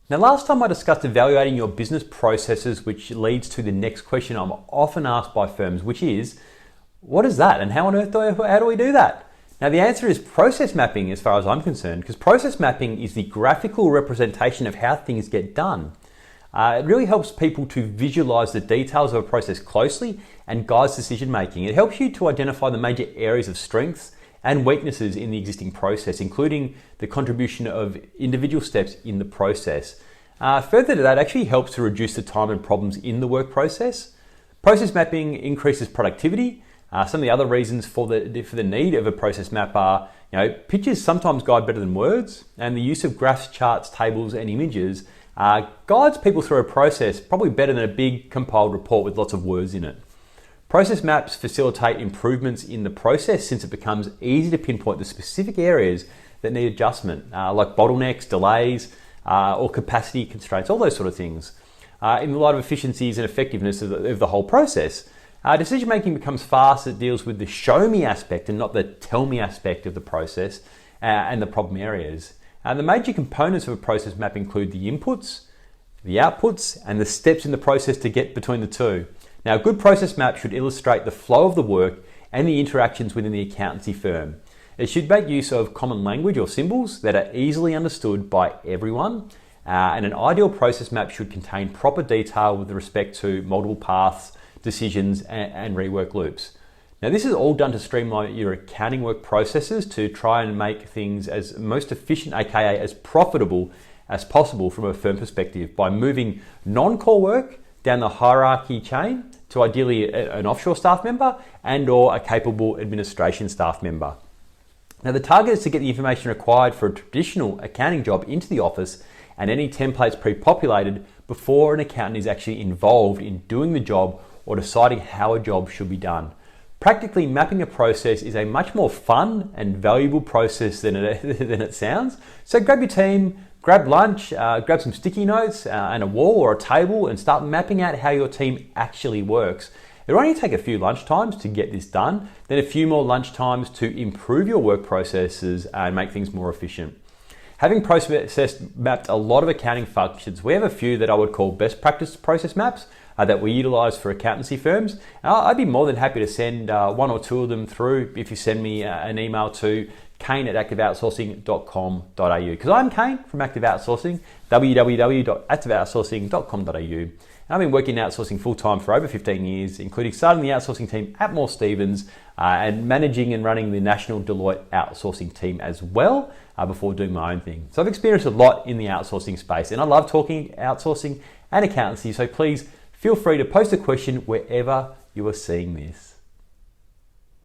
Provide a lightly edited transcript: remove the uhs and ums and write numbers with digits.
Now, last time I discussed evaluating your business processes, which leads to the next question I'm often asked by firms, which is, what is that and how on earth how do we do that? Now, the answer is process mapping as far as I'm concerned, because process mapping is the graphical representation of how things get done. It really helps people to visualize the details of a process closely and guides decision making. It helps you to identify the major areas of strengths and weaknesses in the existing process, including the contribution of individual steps in the process. Further to that, actually helps to reduce the time and problems in the work process. Process mapping increases productivity. Some of the other reasons for the need of a process map are, pictures sometimes guide better than words, and the use of graphs, charts, tables, and images guides people through a process probably better than a big compiled report with lots of words in it. Process maps facilitate improvements in the process since it becomes easy to pinpoint the specific areas that need adjustment, like bottlenecks, delays, or capacity constraints, all those sort of things. In the light of efficiencies and effectiveness of the whole process, decision making becomes fast. It deals with the show me aspect and not the tell me aspect of the process and the problem areas. The major components of a process map include the inputs, the outputs, and the steps in the process to get between the two. Now, a good process map should illustrate the flow of the work and the interactions within the accountancy firm. It should make use of common language or symbols that are easily understood by everyone. And an ideal process map should contain proper detail with respect to multiple paths, decisions, and rework loops. Now, this is all done to streamline your accounting work processes to try and make things as most efficient, aka as profitable as possible from a firm perspective by moving non-core work down the hierarchy chain to ideally an offshore staff member and or a capable administration staff member. Now, the target is to get the information required for a traditional accounting job into the office and any templates pre-populated before an accountant is actually involved in doing the job or deciding how a job should be done. Practically, mapping a process is a much more fun and valuable process than it sounds. So grab your team, grab lunch, grab some sticky notes and a wall or a table and start mapping out how your team actually works. It'll only take a few lunch times to get this done, then a few more lunch times to improve your work processes and make things more efficient. Having process mapped a lot of accounting functions, we have a few that I would call best practice process maps that we utilize for accountancy firms. I'd be more than happy to send one or two of them through if you send me an email to kane@activeoutsourcing.com.au, because I'm Kane from Active Outsourcing, www.activeoutsourcing.com.au. And I've been working in outsourcing full-time for over 15 years, including starting the outsourcing team at Moore Stephens and managing and running the national Deloitte outsourcing team as well before doing my own thing. So I've experienced a lot in the outsourcing space, and I love talking outsourcing and accountancy, so please feel free to post a question wherever you are seeing this.